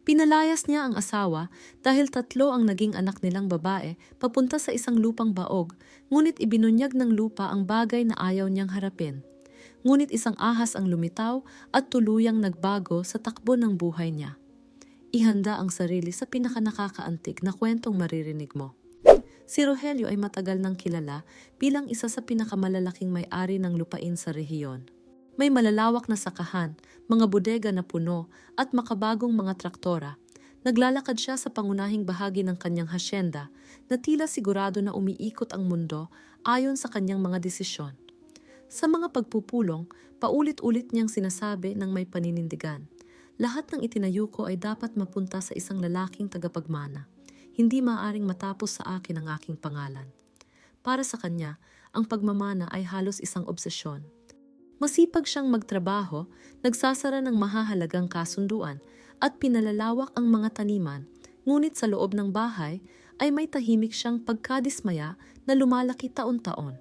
Pinalayas niya ang asawa dahil 3 ang naging anak nilang babae papunta sa isang lupang baog, ngunit ibinunyag ng lupa ang bagay na ayaw niyang harapin. Ngunit isang ahas ang lumitaw at tuluyang nagbago sa takbo ng buhay niya. Ihanda ang sarili sa pinakanakakaantig na kwentong maririnig mo. Si Rogelio ay matagal nang kilala bilang isa sa pinakamalalaking may-ari ng lupain sa rehiyon. May malalawak na sakahan, mga bodega na puno at makabagong mga traktora. Naglalakad siya sa pangunahing bahagi ng kanyang hasyenda na tila sigurado na umiikot ang mundo ayon sa kanyang mga desisyon. Sa mga pagpupulong, paulit-ulit niyang sinasabi ng may paninindigan, lahat ng itinayo ko ay dapat mapunta sa isang lalaking tagapagmana. Hindi maaaring matapos sa akin ang aking pangalan. Para sa kanya, ang pagmamana ay halos isang obsesyon. Masipag siyang magtrabaho, nagsasara ng mahahalagang kasunduan at pinalalawak ang mga taniman, ngunit sa loob ng bahay ay may tahimik siyang pagkadismaya na lumalaki taon-taon.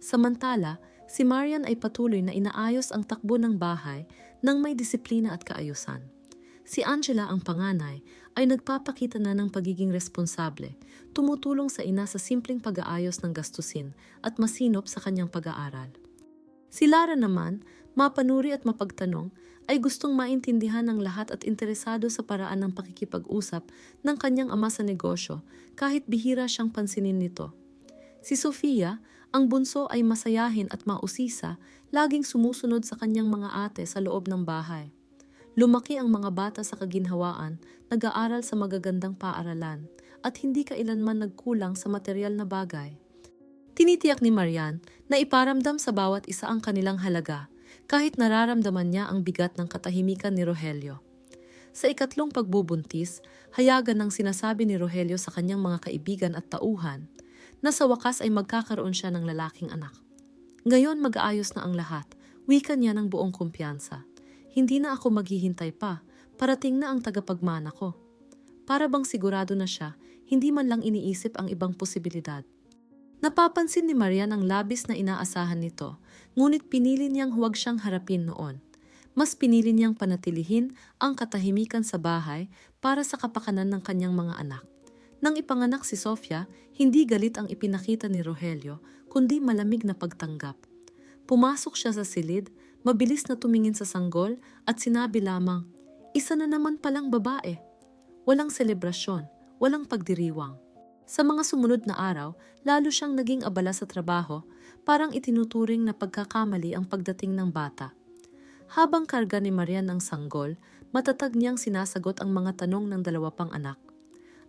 Samantala, si Marian ay patuloy na inaayos ang takbo ng bahay ng may disiplina at kaayusan. Si Angela, ang panganay, ay nagpapakita na ng pagiging responsable, tumutulong sa ina sa simpleng pag-aayos ng gastusin at masinop sa kanyang pag-aaral. Si Lara naman, mapanuri at mapagtanong, ay gustong maintindihan ng lahat at interesado sa paraan ng pakikipag-usap ng kanyang ama sa negosyo kahit bihira siyang pansinin nito. Si Sofia, ang bunso, ay masayahin at mausisa, laging sumusunod sa kanyang mga ate sa loob ng bahay. Lumaki ang mga bata sa kaginhawaan, nag-aaral sa magagandang paaralan, at hindi kailanman nagkulang sa material na bagay. Tinitiyak ni Marian na iparamdam sa bawat isa ang kanilang halaga, kahit nararamdaman niya ang bigat ng katahimikan ni Rogelio. Sa ikatlong pagbubuntis, hayagan ng sinasabi ni Rogelio sa kanyang mga kaibigan at tauhan, na sa wakas ay magkakaroon siya ng lalaking anak. Ngayon mag-aayos na ang lahat, wika niya ng buong kumpiyansa. Hindi na ako maghihintay pa, parating na ang tagapagmana ko. Para bang sigurado na siya, hindi man lang iniisip ang ibang posibilidad. Napapansin ni Marian ang labis na inaasahan nito, ngunit pinili niyang huwag siyang harapin noon. Mas pinili niyang panatilihin ang katahimikan sa bahay para sa kapakanan ng kanyang mga anak. Nang ipanganak si Sofia, hindi galit ang ipinakita ni Rogelio, kundi malamig na pagtanggap. Pumasok siya sa silid, mabilis na tumingin sa sanggol at sinabi lamang, "Isa na naman palang babae." Walang selebrasyon, walang pagdiriwang. Sa mga sumunod na araw, lalo siyang naging abala sa trabaho, parang itinuturing na pagkakamali ang pagdating ng bata. Habang karga ni Marian ang sanggol, matatag niyang sinasagot ang mga tanong ng 2 pang anak.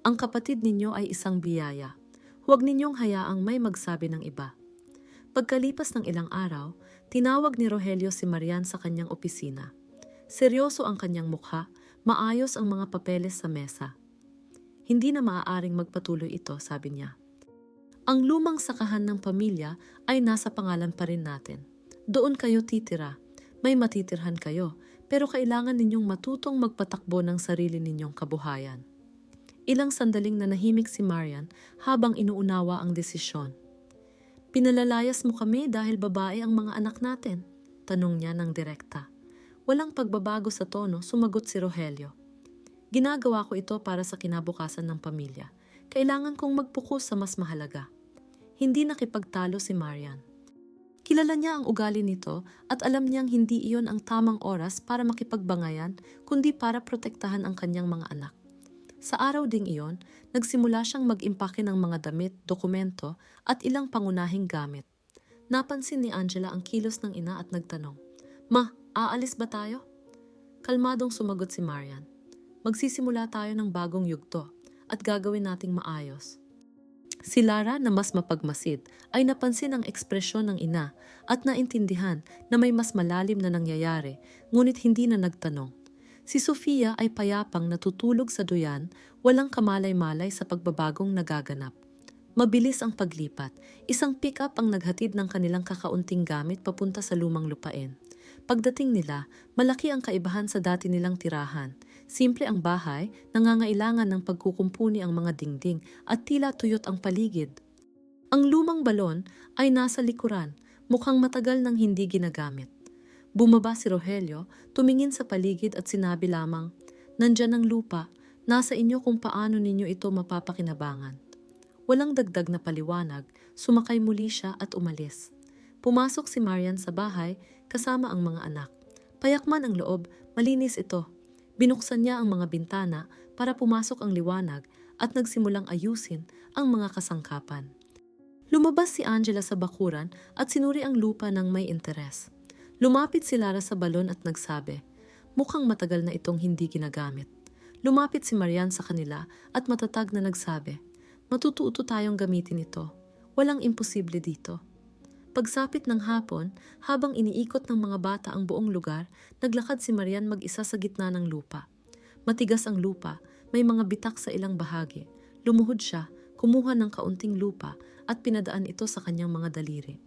Ang kapatid ninyo ay isang biyaya. Huwag ninyong hayaang may magsabi ng iba. Pagkalipas ng ilang araw, tinawag ni Rogelio si Marian sa kanyang opisina. Seryoso ang kanyang mukha, maayos ang mga papeles sa mesa. Hindi na maaaring magpatuloy ito, sabi niya. Ang lumang sakahan ng pamilya ay nasa pangalan pa rin natin. Doon kayo titira. May matitirhan kayo, pero kailangan ninyong matutong magpatakbo ng sarili ninyong kabuhayan. Ilang sandaling nanahimik si Marian habang inuunawa ang desisyon. Pinalalayas mo kami dahil babae ang mga anak natin, tanong niya ng direkta. Walang pagbabago sa tono, sumagot si Rogelio. Ginagawa ko ito para sa kinabukasan ng pamilya. Kailangan kong magpukus sa mas mahalaga. Hindi nakipagtalo si Marian. Kilala niya ang ugali nito at alam niyang hindi iyon ang tamang oras para makipagbangayan, kundi para protektahan ang kanyang mga anak. Sa araw ding iyon, nagsimula siyang mag-impake ng mga damit, dokumento at ilang pangunahing gamit. Napansin ni Angela ang kilos ng ina at nagtanong, "Ma, aalis ba tayo?" Kalmadong sumagot si Marian. Magsisimula tayo ng bagong yugto at gagawin nating maayos. Si Lara, na mas mapagmasid, ay napansin ang ekspresyon ng ina at naintindihan na may mas malalim na nangyayari, ngunit hindi na nagtanong. Si Sofia ay payapang natutulog sa duyan, walang kamalay-malay sa pagbabagong nagaganap. Mabilis ang paglipat, isang pick-up ang naghatid ng kanilang kakaunting gamit papunta sa lumang lupain. Pagdating nila, malaki ang kaibahan sa dati nilang tirahan. Simple ang bahay, nangangailangan ng pagkukumpuni ang mga dingding at tila tuyot ang paligid. Ang lumang balon ay nasa likuran, mukhang matagal nang hindi ginagamit. Bumaba si Rogelio, tumingin sa paligid at sinabi lamang, Nandyan ang lupa, nasa inyo kung paano ninyo ito mapapakinabangan. Walang dagdag na paliwanag, sumakay muli siya at umalis. Pumasok si Marian sa bahay kasama ang mga anak. Payakman ang loob, malinis ito. Binuksan niya ang mga bintana para pumasok ang liwanag at nagsimulang ayusin ang mga kasangkapan. Lumabas si Angela sa bakuran at sinuri ang lupa ng may interes. Lumapit si Lara sa balon at nagsabi, mukhang matagal na itong hindi ginagamit. Lumapit si Marian sa kanila at matatag na nagsabi, matututo tayong gamitin ito. Walang imposible dito. Pagsapit ng hapon, habang iniikot ng mga bata ang buong lugar, naglakad si Marian mag-isa sa gitna ng lupa. Matigas ang lupa, may mga bitak sa ilang bahagi. Lumuhod siya, kumuha ng kaunting lupa at pinadaan ito sa kanyang mga daliri.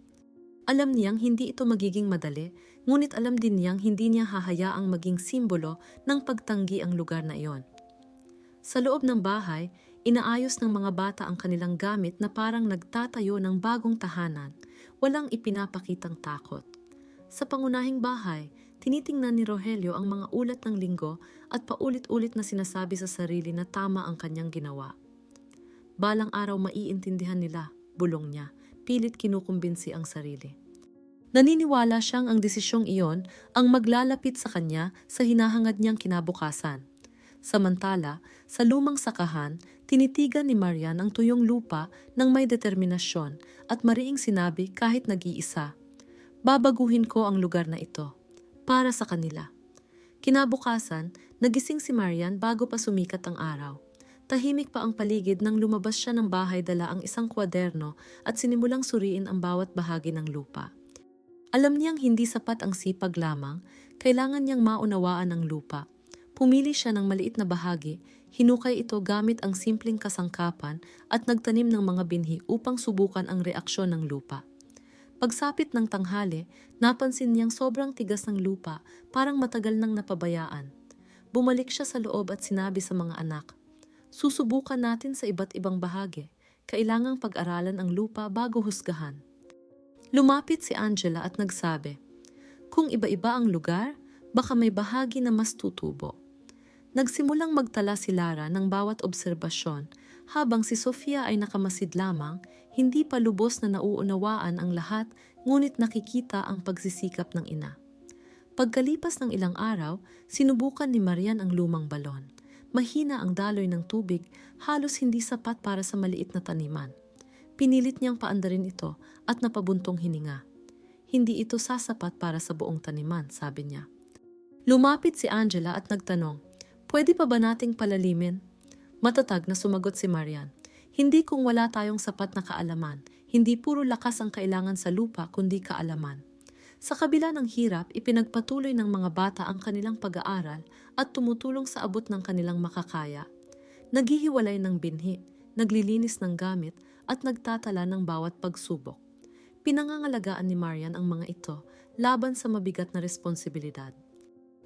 Alam niyang hindi ito magiging madali, ngunit alam din niyang hindi niya hahayaang maging simbolo ng pagtanggi ang lugar na iyon. Sa loob ng bahay, inaayos ng mga bata ang kanilang gamit na parang nagtatayo ng bagong tahanan, walang ipinapakitang takot. Sa pangunahing bahay, tinitingnan ni Rogelio ang mga ulat ng linggo at paulit-ulit na sinasabi sa sarili na tama ang kanyang ginawa. Balang araw maiintindihan nila, bulong niya, pilit kinukumbinsi ang sarili. Naniniwala siyang ang desisyong iyon ang maglalapit sa kanya sa hinahangad niyang kinabukasan. Samantala, sa lumang sakahan, tinitigan ni Marian ang tuyong lupa ng may determinasyon at mariing sinabi kahit nag-iisa, babaguhin ko ang lugar na ito, para sa kanila. Kinabukasan, nagising si Marian bago pa sumikat ang araw. Tahimik pa ang paligid nang lumabas siya ng bahay dala ang isang kwaderno at sinimulang suriin ang bawat bahagi ng lupa. Alam niyang hindi sapat ang sipag lamang, kailangan niyang maunawaan ang lupa. Pumili siya ng maliit na bahagi, hinukay ito gamit ang simpleng kasangkapan at nagtanim ng mga binhi upang subukan ang reaksyon ng lupa. Pagsapit ng tanghali, napansin niyang sobrang tigas ng lupa, parang matagal nang napabayaan. Bumalik siya sa loob at sinabi sa mga anak, susubukan natin sa iba't ibang bahagi. Kailangang pag-aralan ang lupa bago husgahan. Lumapit si Angela at nagsabi, kung iba-iba ang lugar, baka may bahagi na mas tutubo. Nagsimulang magtala si Lara ng bawat obserbasyon, habang si Sofia ay nakamasid lamang, hindi pa lubos na nauunawaan ang lahat, ngunit nakikita ang pagsisikap ng ina. Pagkalipas ng ilang araw, sinubukan ni Marian ang lumang balon. Mahina ang daloy ng tubig, halos hindi sapat para sa maliit na taniman. Pinilit niyang paandarin ito at napabuntong hininga. Hindi ito sasapat para sa buong taniman, sabi niya. Lumapit si Angela at nagtanong, pwede pa ba nating palalimin? Matatag na sumagot si Marian, hindi kung wala tayong sapat na kaalaman, hindi puro lakas ang kailangan sa lupa kundi kaalaman. Sa kabila ng hirap, ipinagpatuloy ng mga bata ang kanilang pag-aaral at tumutulong sa abot ng kanilang makakaya. Naghihiwalay ng binhi, naglilinis ng gamit at nagtatala ng bawat pagsubok. Pinangangalagaan ni Marian ang mga ito laban sa mabigat na responsibilidad.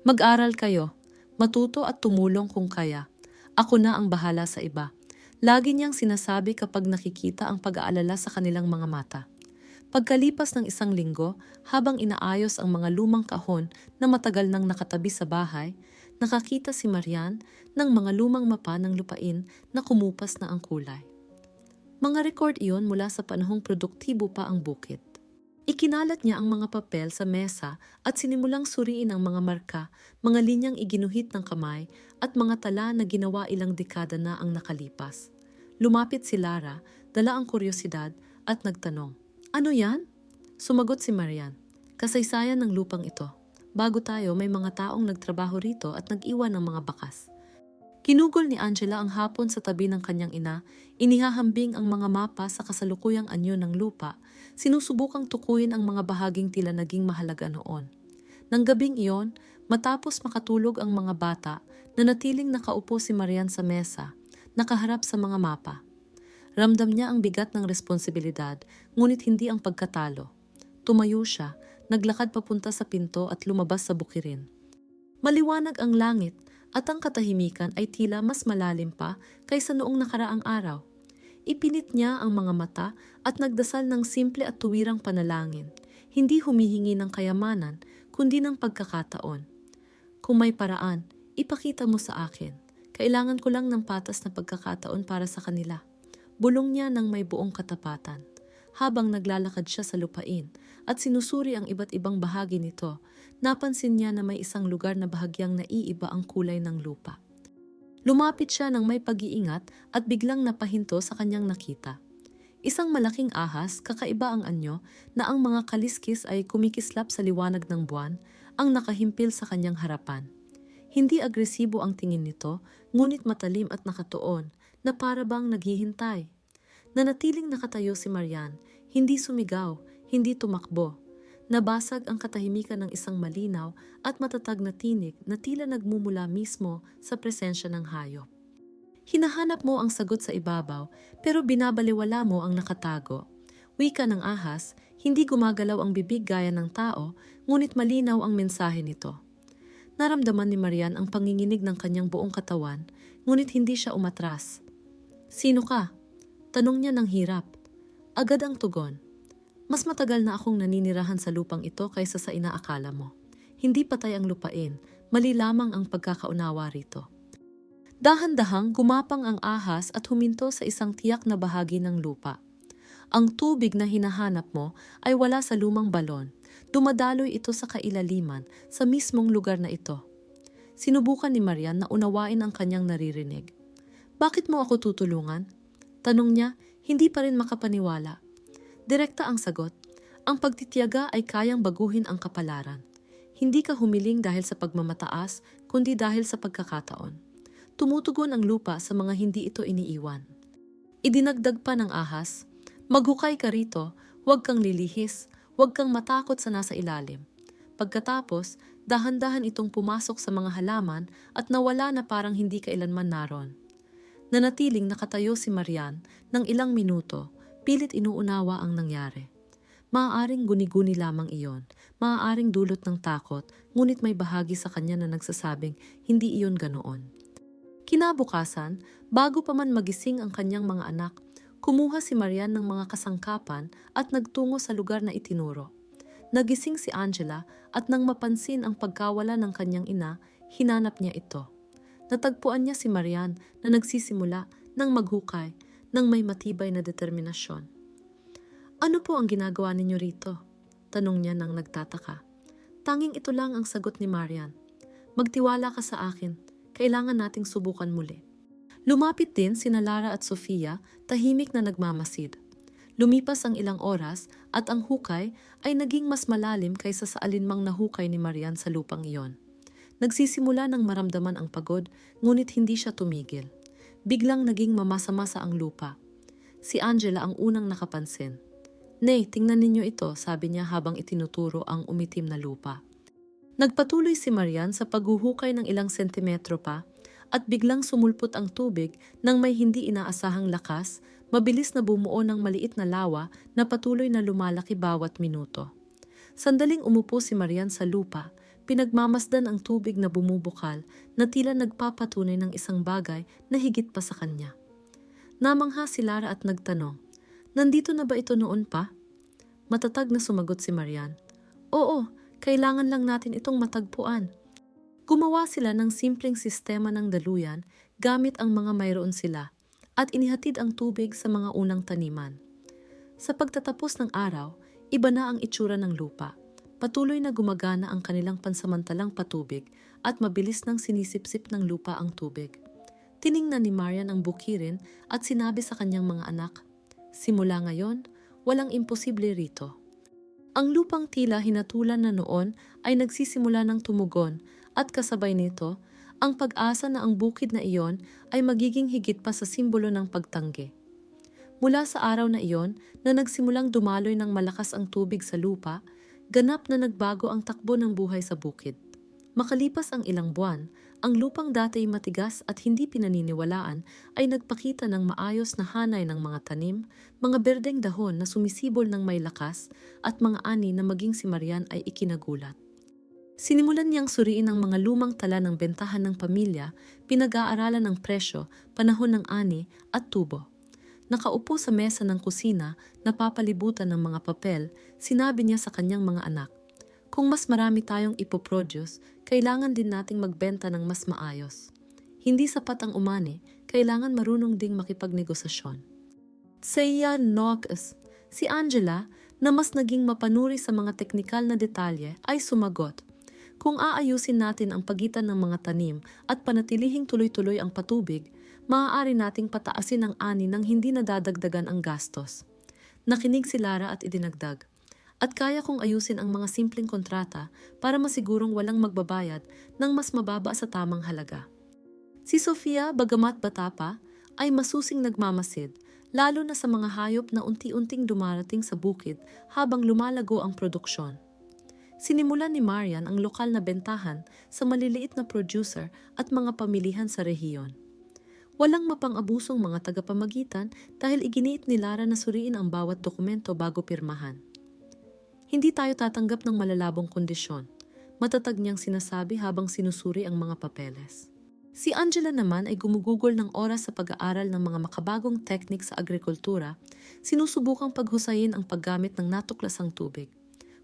Mag-aral kayo, matuto at tumulong kung kaya. Ako na ang bahala sa iba. Lagi niyang sinasabi kapag nakikita ang pag-aalala sa kanilang mga mata. Pagkalipas ng isang linggo, habang inaayos ang mga lumang kahon na matagal nang nakatabi sa bahay, nakakita si Marian ng mga lumang mapa ng lupain na kumupas na ang kulay. Mga record iyon mula sa panahong produktibo pa ang bukid. Ikinalat niya ang mga papel sa mesa at sinimulang suriin ang mga marka, mga linyang iginuhit ng kamay at mga tala na ginawa ilang dekada na ang nakalipas. Lumapit si Lara, dala ang kuryosidad at nagtanong, ano yan? Sumagot si Marian, kasaysayan ng lupang ito. Bago tayo, may mga taong nagtrabaho rito at nag-iwan ng mga bakas. Kinugol ni Angela ang hapon sa tabi ng kanyang ina, inihahambing ang mga mapa sa kasalukuyang anyo ng lupa, sinusubukang tukuyin ang mga bahaging tila naging mahalaga noon. Nang gabing iyon, matapos makatulog ang mga bata, nanatiling nakaupo si Marian sa mesa, nakaharap sa mga mapa. Ramdam niya ang bigat ng responsibilidad, ngunit hindi ang pagkatalo. Tumayo siya, naglakad papunta sa pinto at lumabas sa bukirin. Maliwanag ang langit at ang katahimikan ay tila mas malalim pa kaysa noong nakaraang araw. Ipinit niya ang mga mata at nagdasal ng simple at tuwirang panalangin, hindi humihingi ng kayamanan kundi ng pagkakataon. Kung may paraan, Ipakita mo sa akin. Kailangan ko lang ng patas na pagkakataon para sa kanila. Bulong niya ng may buong katapatan. Habang naglalakad siya sa lupain at sinusuri ang iba't ibang bahagi nito, napansin niya na may isang lugar na bahagyang naiiba ang kulay ng lupa. Lumapit siya ng may pag-iingat at biglang napahinto sa kanyang nakita. Isang malaking ahas, kakaiba ang anyo, na ang mga kaliskis ay kumikislap sa liwanag ng buwan, ang nakahimpil sa kanyang harapan. Hindi agresibo ang tingin nito, ngunit matalim at nakatuon, na para bang naghihintay. Nanatiling nakatayo si Marian, hindi sumigaw, hindi tumakbo. Nabasag ang katahimikan ng isang malinaw at matatag na tinig na tila nagmumula mismo sa presensya ng hayop. Hinahanap mo ang sagot sa ibabaw, pero binabaliwala mo ang nakatago. Wika ng ahas, hindi gumagalaw ang bibig gaya ng tao, ngunit malinaw ang mensahe nito. Naramdaman ni Marian ang panginginig ng kanyang buong katawan, ngunit hindi siya umatras. "Sino ka?" Tanong niya ng hirap. Agad ang tugon. "Mas matagal na akong naninirahan sa lupang ito kaysa sa inaakala mo. Hindi patay ang lupain, mali lamang ang pagkakaunawa rito." Dahan-dahang gumapang ang ahas at huminto sa isang tiyak na bahagi ng lupa. Ang tubig na hinahanap mo ay wala sa lumang balon. Dumadaloy ito sa kailaliman sa mismong lugar na ito. Sinubukan ni Marian na unawain ang kanyang naririnig. "Bakit mo ako tutulungan?" Tanong niya, hindi pa rin makapaniwala. Direkta ang sagot, ang pagtitiyaga ay kayang baguhin ang kapalaran. Hindi ka humiling dahil sa pagmamataas, kundi dahil sa pagkakataon. Tumutugon ang lupa sa mga hindi ito iniiwan. Idinagdag pa ng ahas, "Maghukay ka rito, huwag kang lilihis, huwag kang matakot sa nasa ilalim." Pagkatapos, dahan-dahan itong pumasok sa mga halaman at nawala na parang hindi kailanman naroon. Nanatiling nakatayo si Marian ng ilang minuto, pilit inuunawa ang nangyari. Maaaring guni-guni lamang iyon, maaaring dulot ng takot, ngunit may bahagi sa kanya na nagsasabing hindi iyon ganoon. Kinabukasan, bago pa man magising ang kanyang mga anak, kumuha si Marian ng mga kasangkapan at nagtungo sa lugar na itinuro. Nagising si Angela at nang mapansin ang pagkawala ng kanyang ina, hinanap niya ito. Natagpuan niya si Marian na nagsisimula ng maghukay ng may matibay na determinasyon. "Ano po ang ginagawa ninyo rito?" Tanong niya nang nagtataka. Tanging ito lang ang sagot ni Marian. "Magtiwala ka sa akin, kailangan nating subukan muli." Lumapit din sina Lara at Sofia, tahimik na nagmamasid. Lumipas ang ilang oras at ang hukay ay naging mas malalim kaysa sa alinmang nahukay ni Marian sa lupang iyon. Nagsisimula ng maramdaman ang pagod, ngunit hindi siya tumigil. Biglang naging mamasa-masa ang lupa. Si Angela ang unang nakapansin. "Nay, tingnan ninyo ito," sabi niya habang itinuturo ang umitim na lupa. Nagpatuloy si Marian sa paghuhukay ng ilang sentimetro pa at biglang sumulpot ang tubig ng may hindi inaasahang lakas, mabilis na bumuo ng maliit na lawa na patuloy na lumalaki bawat minuto. Sandaling umupo si Marian sa lupa, pinagmamasdan ang tubig na bumubukal na tila nagpapatunay ng isang bagay na higit pa sa kanya. Namangha si Lara at nagtanong, "Nandito na ba ito noon pa?" Matatag na sumagot si Marian, "Oo, kailangan lang natin itong matagpuan." Gumawa sila ng simpleng sistema ng daluyan gamit ang mga mayroon sila at inihatid ang tubig sa mga unang taniman. Sa pagtatapos ng araw, iba na ang itsura ng lupa. Patuloy na gumagana ang kanilang pansamantalang patubig at mabilis nang sinisipsip ng lupa ang tubig. Tiningnan ni Marian ang bukirin at sinabi sa kanyang mga anak, "Simula ngayon, walang imposible rito." Ang lupang tila hinatulan na noon ay nagsisimula ng tumugon at kasabay nito, ang pag-asa na ang bukid na iyon ay magiging higit pa sa simbolo ng pagtanggi. Mula sa araw na iyon na nagsimulang dumaloy ng malakas ang tubig sa lupa, ganap na nagbago ang takbo ng buhay sa bukid. Makalipas ang ilang buwan, ang lupang dati matigas at hindi pinaniniwalaan ay nagpakita ng maayos na hanay ng mga tanim, mga berdeng dahon na sumisibol ng may lakas at mga ani na maging si Marian ay ikinagulat. Sinimulan niyang suriin ang mga lumang tala ng bentahan ng pamilya, pinag-aaralan ng presyo, panahon ng ani at tubo. Nakaupo sa mesa ng kusina, napapalibutan ng mga papel, sinabi niya sa kanyang mga anak, Kung mas marami tayong ipoproduce, kailangan din nating magbenta ng mas maayos. Hindi sapat ang umani, kailangan marunong ding makipagnegosasyon. Tsaya Noakes, si Angela, na mas naging mapanuri sa mga teknikal na detalye, ay sumagot. Kung aayusin natin ang pagitan ng mga tanim at panatilihing tuloy-tuloy ang patubig, maaari nating pataasin ang ani nang hindi nadadagdagan ang gastos. Nakinig si Lara at idinagdag. At kaya kong ayusin ang mga simpleng kontrata para masigurong walang magbabayad ng mas mababa sa tamang halaga. Si Sofia, bagamat bata pa, ay masusing nagmamasid, lalo na sa mga hayop na unti-unting dumarating sa bukid habang lumalago ang produksyon. Sinimulan ni Marian ang lokal na bentahan sa maliliit na producer at mga pamilihan sa rehiyon. Walang mapang-abusong mga tagapamagitan dahil iginiit ni Lara na suriin ang bawat dokumento bago pirmahan. Hindi tayo tatanggap ng malalabong kondisyon, matatag niyang sinasabi habang sinusuri ang mga papeles. Si Angela naman ay gumugugol ng oras sa pag-aaral ng mga makabagong teknik sa agrikultura, sinusubukang paghusayin ang paggamit ng natuklasang tubig.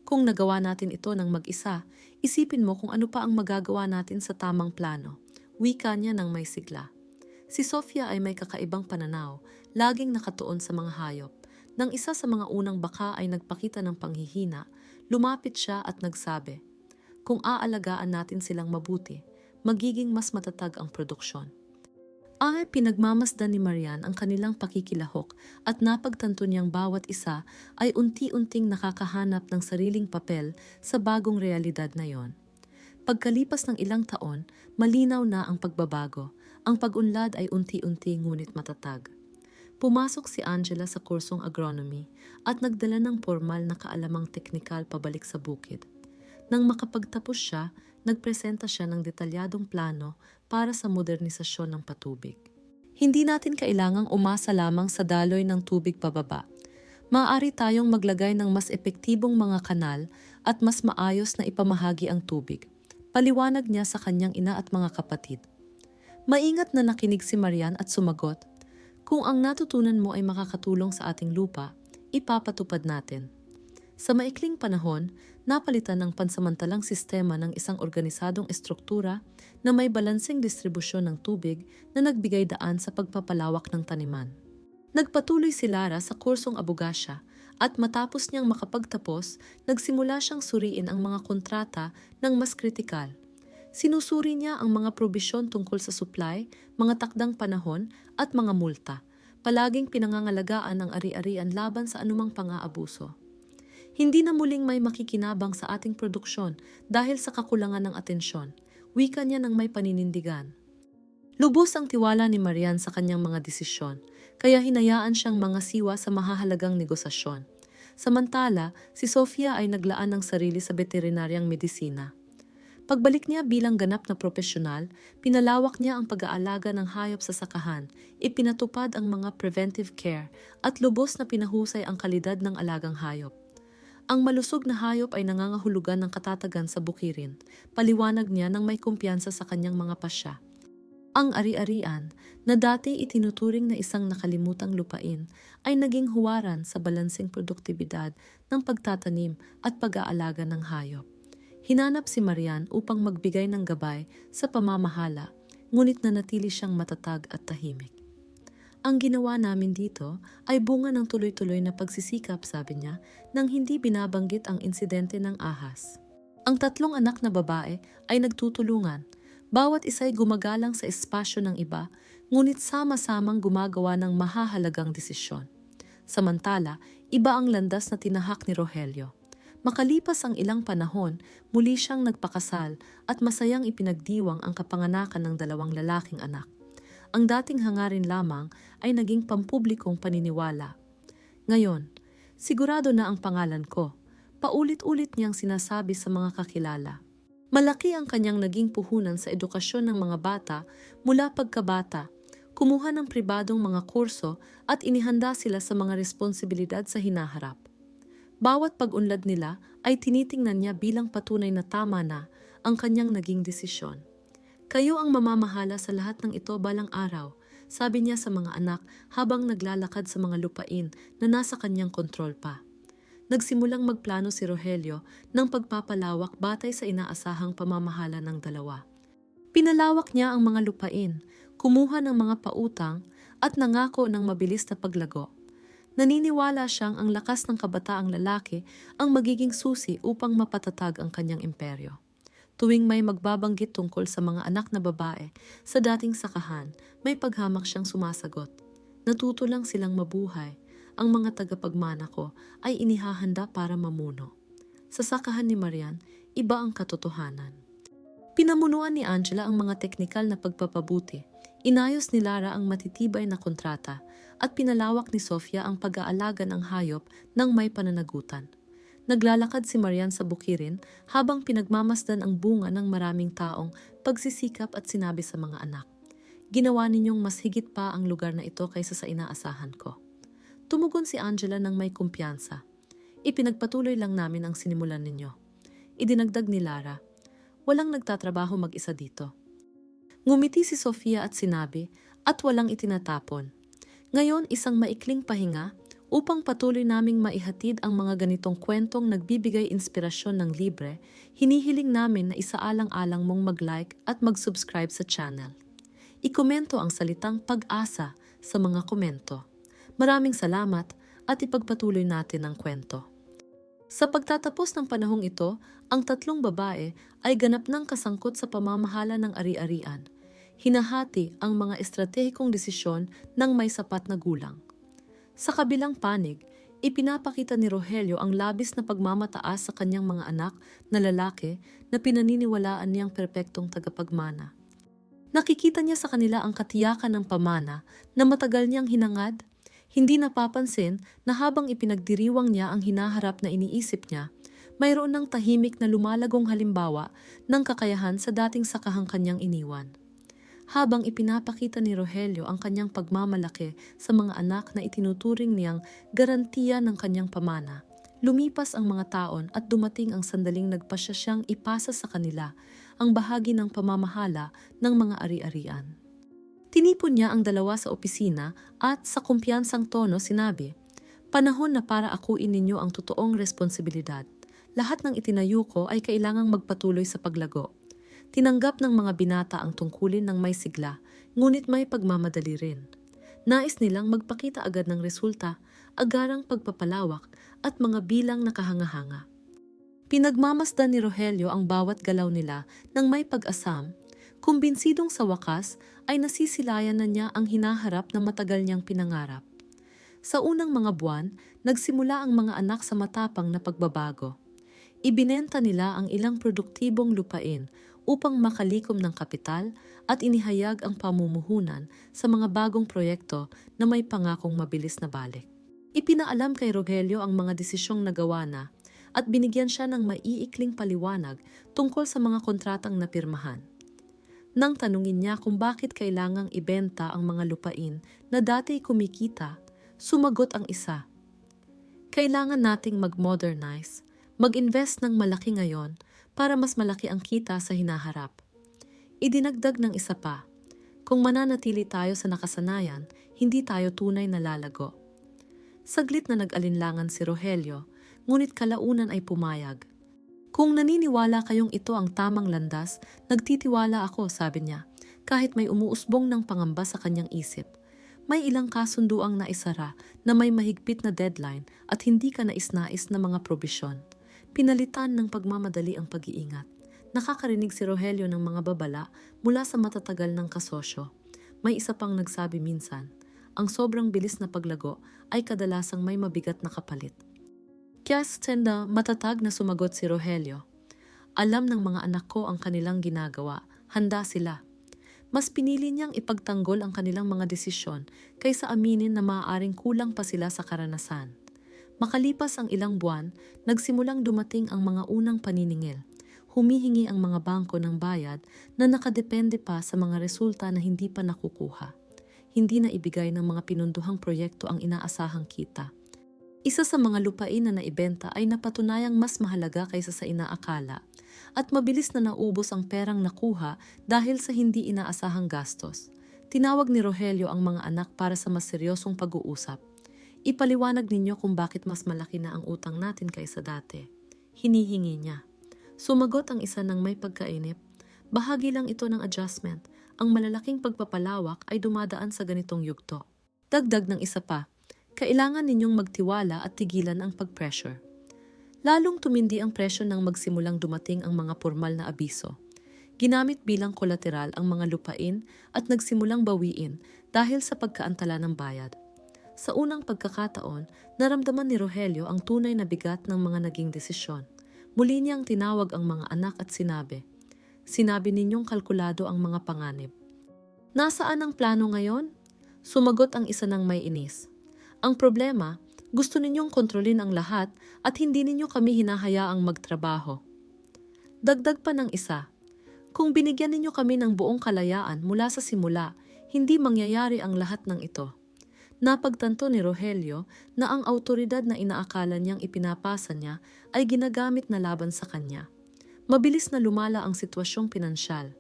Kung nagawa natin ito ng mag-isa, isipin mo kung ano pa ang magagawa natin sa tamang plano, wika niya ng may sigla. Si Sofia ay may kakaibang pananaw, laging nakatuon sa mga hayop. Nang isa sa mga unang baka ay nagpakita ng panghihina, lumapit siya at nagsabi, kung aalagaan natin silang mabuti, magiging mas matatag ang produksyon. Ay pinagmamasdan ni Marian ang kanilang pakikilahok at napagtanto niyang bawat isa ay unti-unting nakakahanap ng sariling papel sa bagong realidad na yon. Pagkalipas ng ilang taon, malinaw na ang pagbabago. Ang pag-unlad ay unti-unti ngunit matatag. Pumasok si Angela sa kursong agronomy at nagdala ng formal na kaalamang teknikal pabalik sa bukid. Nang makapagtapos siya, nagpresenta siya ng detalyadong plano para sa modernisasyon ng patubig. Hindi natin kailangang umasa lamang sa daloy ng tubig pababa. Maaari tayong maglagay ng mas epektibong mga kanal at mas maayos na ipamahagi ang tubig. Paliwanag niya sa kanyang ina at mga kapatid. Maingat na nakinig si Marian at sumagot, kung ang natutunan mo ay makakatulong sa ating lupa, ipapatupad natin. Sa maikling panahon, napalitan ng pansamantalang sistema ng isang organisadong estruktura na may balanseng distribusyon ng tubig na nagbigay daan sa pagpapalawak ng taniman. Nagpatuloy si Lara sa kursong abogasya at matapos niyang makapagtapos, nagsimula siyang suriin ang mga kontrata ng mas kritikal. Sinusuri niya ang mga probisyon tungkol sa supply, mga takdang panahon at mga multa. Palaging pinangangalagaan ang ari-arian laban sa anumang pang-aabuso. Hindi na muling may makikinabang sa ating produksyon dahil sa kakulangan ng atensyon. Wika niya ng may paninindigan. Lubos ang tiwala ni Marian sa kanyang mga desisyon, kaya hinayaan siyang mga siwa sa mahahalagang negosasyon. Samantala, si Sofia ay naglaan ng sarili sa veterinaryang medisina. Pagbalik niya bilang ganap na propesyonal, pinalawak niya ang pag-aalaga ng hayop sa sakahan, ipinatupad ang mga preventive care at lubos na pinahusay ang kalidad ng alagang hayop. Ang malusog na hayop ay nangangahulugan ng katatagan sa bukirin, paliwanag niya ng may kumpiyansa sa kanyang mga pasya. Ang ari-arian, na dati itinuturing na isang nakalimutang lupain, ay naging huwaran sa balanseng produktibidad ng pagtatanim at pag-aalaga ng hayop. Hinanap si Marian upang magbigay ng gabay sa pamamahala, ngunit nanatili siyang matatag at tahimik. Ang ginawa namin dito ay bunga ng tuloy-tuloy na pagsisikap, sabi niya, nang hindi binabanggit ang insidente ng ahas. Ang 3 anak na babae ay nagtutulungan. Bawat isa'y gumagalang sa espasyo ng iba, ngunit sama-samang gumagawa ng mahahalagang desisyon. Samantala, iba ang landas na tinahak ni Rogelio. Makalipas ang ilang panahon, muli siyang nagpakasal at masayang ipinagdiwang ang kapanganakan ng 2 lalaking anak. Ang dating hangarin lamang ay naging pampublikong paniniwala. Ngayon, sigurado na ang pangalan ko, paulit-ulit niyang sinasabi sa mga kakilala. Malaki ang kanyang naging puhunan sa edukasyon ng mga bata mula pagkabata, kumuha ng pribadong mga kurso at inihanda sila sa mga responsibilidad sa hinaharap. Bawat pag-unlad nila ay tinitingnan niya bilang patunay na tama na ang kanyang naging desisyon. Kayo ang mamamahala sa lahat ng ito balang araw, sabi niya sa mga anak habang naglalakad sa mga lupain na nasa kanyang kontrol pa. nagsimulang magplano si Rogelio ng pagpapalawak batay sa inaasahang pamamahala ng dalawa. Pinalawak niya ang mga lupain, kumuha ng mga pautang at nangako ng mabilis na paglago. Naniniwala siyang ang lakas ng kabataang lalaki ang magiging susi upang mapatatag ang kanyang imperyo. Tuwing may magbabanggit tungkol sa mga anak na babae sa dating sakahan, may paghamak siyang sumasagot. Natuto lang silang mabuhay. Ang mga tagapagmana ko ay inihahanda para mamuno. Sa sakahan ni Marian, iba ang katotohanan. Pinamunuan ni Angela ang mga teknikal na pagpapabuti. Inayos ni Lara ang matitibay na kontrata at pinalawak ni Sofia ang pag-aalaga ng hayop ng may pananagutan. Naglalakad si Marian sa bukirin habang pinagmamasdan ang bunga ng maraming taong pagsisikap at sinabi sa mga anak, "Ginawa ninyong mas higit pa ang lugar na ito kaysa sa inaasahan ko." Tumugon si Angela ng may kumpiyansa. "Ipinagpatuloy lang namin ang sinimulan ninyo." Idinagdag ni Lara, "Walang nagtatrabaho mag-isa dito." Ngumiti si Sofia at sinabi, "At walang itinatapon. Ngayon isang maikling pahinga upang patuloy naming maihatid ang mga ganitong kwentong nagbibigay inspirasyon ng libre, hinihiling namin na isaalang-alang mong mag-like at mag-subscribe sa channel. Ikomento ang salitang pag-asa sa mga komento. Maraming salamat at ipagpatuloy natin ang kwento." Sa pagtatapos ng panahong ito, ang tatlong babae ay ganap ng kasangkot sa pamamahala ng ari-arian. Hinahati ang mga estratehikong desisyon ng may sapat na gulang. Sa kabilang panig, ipinapakita ni Rogelio ang labis na pagmamataas sa kanyang mga anak na lalaki na pinaniniwalaan niyang perpektong tagapagmana. Nakikita niya sa kanila ang katiyakan ng pamana na matagal niyang hinangad. Hindi napapansin na habang ipinagdiriwang niya ang hinaharap na iniisip niya, mayroon ng tahimik na lumalagong halimbawa ng kakayahan sa dating sakahang kanyang iniwan. Habang ipinapakita ni Rogelio ang kanyang pagmamalaki sa mga anak na itinuturing niyang garantiya ng kanyang pamana, lumipas ang mga taon at dumating ang sandaling nagpasya siyang ipasa sa kanila ang bahagi ng pamamahala ng mga ari-arian. Tinipon niya ang dalawa sa opisina at sa kumpiyansang tono sinabi, "Panahon na para akuin ninyo ang totoong responsibilidad. Lahat ng itinayo ko ay kailangang magpatuloy sa paglago." Tinanggap ng mga binata ang tungkulin ng may sigla, ngunit may pagmamadali rin. Nais nilang magpakita agad ng resulta, agarang pagpapalawak at mga bilang na kahanga-hanga. Pinagmamasdan ni Rogelio ang bawat galaw nila ng may pag-asam, kumbinsidong sa wakas ay nasisilayan na niya ang hinaharap na matagal niyang pinangarap. Sa unang mga buwan, nagsimula ang mga anak sa matapang na pagbabago. Ibinenta nila ang ilang produktibong lupain upang makalikom ng kapital at inihayag ang pamumuhunan sa mga bagong proyekto na may pangakong mabilis na balik. Ipinaalam kay Rogelio ang mga desisyong nagawa na at binigyan siya ng maiikling paliwanag tungkol sa mga kontratang napirmahan. Nang tanungin niya kung bakit kailangang ibenta ang mga lupain na dati kumikita, sumagot ang isa, "Kailangan nating mag-modernize, mag-invest ng malaki ngayon para mas malaki ang kita sa hinaharap." Idinagdag ng isa pa, "Kung mananatili tayo sa nakasanayan, hindi tayo tunay na lalago." Saglit na nag-alinlangan si Rogelio, ngunit kalaunan ay pumayag. "Kung naniniwala kayong ito ang tamang landas, nagtitiwala ako," sabi niya, kahit may umuusbong ng pangamba sa kanyang isip. May ilang kasunduang naisara na may mahigpit na deadline at hindi ka nais-nais na mga probisyon. Pinalitan ng pagmamadali ang pag-iingat. Nakakarinig si Rogelio ng mga babala mula sa matatagal ng kasosyo. May isa pang nagsabi minsan, ang sobrang bilis na paglago ay kadalasang may mabigat na kapalit. Kaya matatag na sumagot si Rogelio. Alam ng mga anak ko ang kanilang ginagawa. Handa sila. Mas pinili niyang ipagtanggol ang kanilang mga desisyon kaysa aminin na maaaring kulang pa sila sa karanasan. Makalipas ang ilang buwan, nagsimulang dumating ang mga unang paniningil. Humihingi ang mga bangko ng bayad na nakadepende pa sa mga resulta na hindi pa nakukuha. Hindi na ibigay ng mga pinunduhang proyekto ang inaasahang kita. Isa sa mga lupain na naibenta ay napatunayang mas mahalaga kaysa sa inaakala at mabilis na naubos ang perang nakuha dahil sa hindi inaasahang gastos. Tinawag ni Rogelio ang mga anak para sa mas seryosong pag-uusap. Ipaliwanag ninyo kung bakit mas malaki na ang utang natin kaysa dati. Hinihingi niya. Sumagot ang isa ng may pagkainip. Bahagi lang ito ng adjustment. Ang malalaking pagpapalawak ay dumadaan sa ganitong yugto. Dagdag ng isa pa, kailangan ninyong magtiwala at tigilan ang pag-pressure. Lalong tumindi ang presyo nang magsimulang dumating ang mga formal na abiso. Ginamit bilang kolateral ang mga lupain at nagsimulang bawiin dahil sa pagkaantala ng bayad. Sa unang pagkakataon, naramdaman ni Rogelio ang tunay na bigat ng mga naging desisyon. Muli niyang tinawag ang mga anak at sinabi, "Sinabi ninyong kalkulado ang mga panganib. Nasaan ang plano ngayon?" Sumagot ang isa ng may inis. "Ang problema, gusto ninyong kontrolin ang lahat at hindi ninyo kami hinahayaang magtrabaho." Dagdag pa ng isa, "Kung binigyan ninyo kami ng buong kalayaan mula sa simula, hindi mangyayari ang lahat ng ito." Napagtanto ni Rogelio na ang autoridad na inaakala niyang ipinapasa niya ay ginagamit na laban sa kanya. Mabilis na lumala ang sitwasyong pinansyal.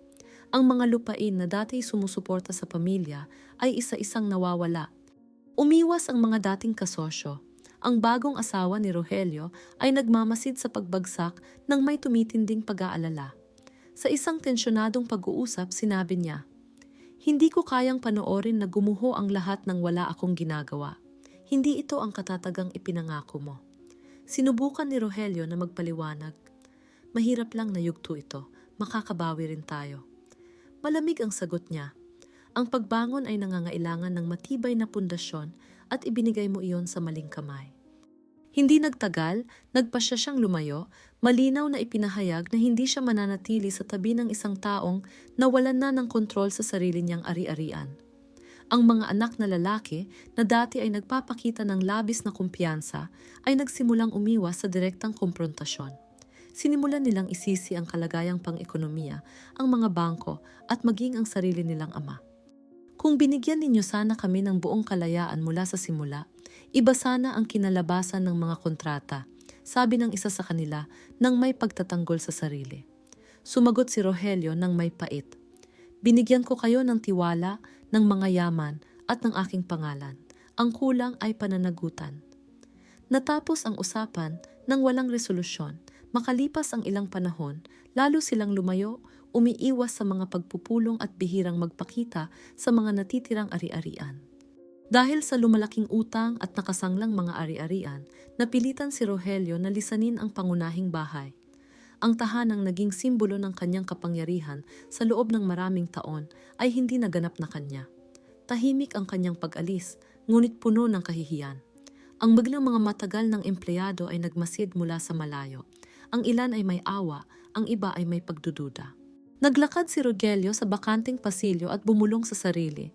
Ang mga lupain na dati sumusuporta sa pamilya ay isa-isang nawawala. Umiwas ang mga dating kasosyo. Ang bagong asawa ni Rogelio ay nagmamasid sa pagbagsak ng may tumitinding pag-aalala. Sa isang tensyonadong pag-uusap, sinabi niya, "Hindi ko kayang panoorin na gumuho ang lahat ng wala akong ginagawa. Hindi ito ang katatagang ipinangako mo." Sinubukan ni Rogelio na magpaliwanag. "Mahirap lang na yugto ito, makakabawi rin tayo." Malamig ang sagot niya. "Ang pagbangon ay nangangailangan ng matibay na pundasyon at ibinigay mo iyon sa maling kamay." Hindi nagtagal, nagpasya siyang lumayo, malinaw na ipinahayag na hindi siya mananatili sa tabi ng isang taong nawalan na ng kontrol sa sarili niyang ari-arian. Ang mga anak na lalaki na dati ay nagpapakita ng labis na kumpiyansa ay nagsimulang umiwas sa direktang komprontasyon. Sinimulan nilang isisi ang kalagayang pang-ekonomiya, ang mga bangko at maging ang sarili nilang ama. "Kung binigyan ninyo sana kami ng buong kalayaan mula sa simula, iba sana ang kinalabasan ng mga kontrata," sabi ng isa sa kanila nang may pagtatanggol sa sarili. Sumagot si Rogelio nang may pait, "Binigyan ko kayo ng tiwala, ng mga yaman at ng aking pangalan. Ang kulang ay pananagutan." Natapos ang usapan nang walang resolusyon. Makalipas ang ilang panahon, lalo silang lumayo, umiiwas sa mga pagpupulong at bihirang magpakita sa mga natitirang ari-arian. Dahil sa lumalaking utang at nakasanglang mga ari-arian, napilitan si Rogelio na lisanin ang pangunahing bahay. Ang tahanang naging simbolo ng kanyang kapangyarihan sa loob ng maraming taon ay hindi naganap na kanya. Tahimik ang kanyang pag-alis, ngunit puno ng kahihiyan. Ang biglang mga matagal ng empleyado ay nagmasid mula sa malayo. Ang ilan ay may awa, ang iba ay may pagdududa. Naglakad si Rogelio sa bakanting pasilyo at bumulong sa sarili.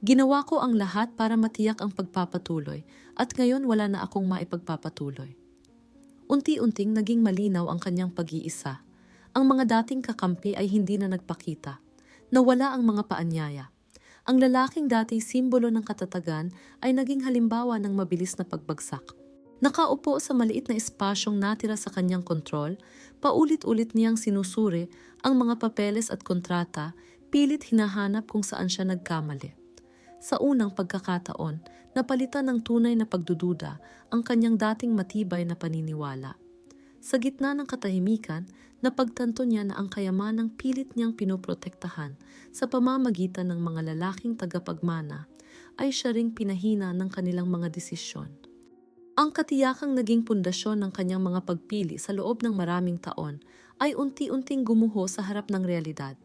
"Ginawa ko ang lahat para matiyak ang pagpapatuloy at ngayon wala na akong maipagpapatuloy." Unti-unting naging malinaw ang kanyang pag-iisa. Ang mga dating kakampi ay hindi na nagpakita. Nawala ang mga paanyaya. Ang lalaking dati simbolo ng katatagan ay naging halimbawa ng mabilis na pagbagsak. Nakaupo sa maliit na espasyong natira sa kanyang kontrol, paulit-ulit niyang sinusuri ang mga papeles at kontrata, pilit hinahanap kung saan siya nagkamali. Sa unang pagkakataon, napalitan ng tunay na pagdududa ang kanyang dating matibay na paniniwala. Sa gitna ng katahimikan, napagtanto niya na ang kayamanang pilit niyang pinoprotektahan sa pamamagitan ng mga lalaking tagapagmana ay siya ring pinahina ng kanilang mga desisyon. Ang katiyakang naging pundasyon ng kanyang mga pagpili sa loob ng maraming taon ay unti-unting gumuho sa harap ng realidad.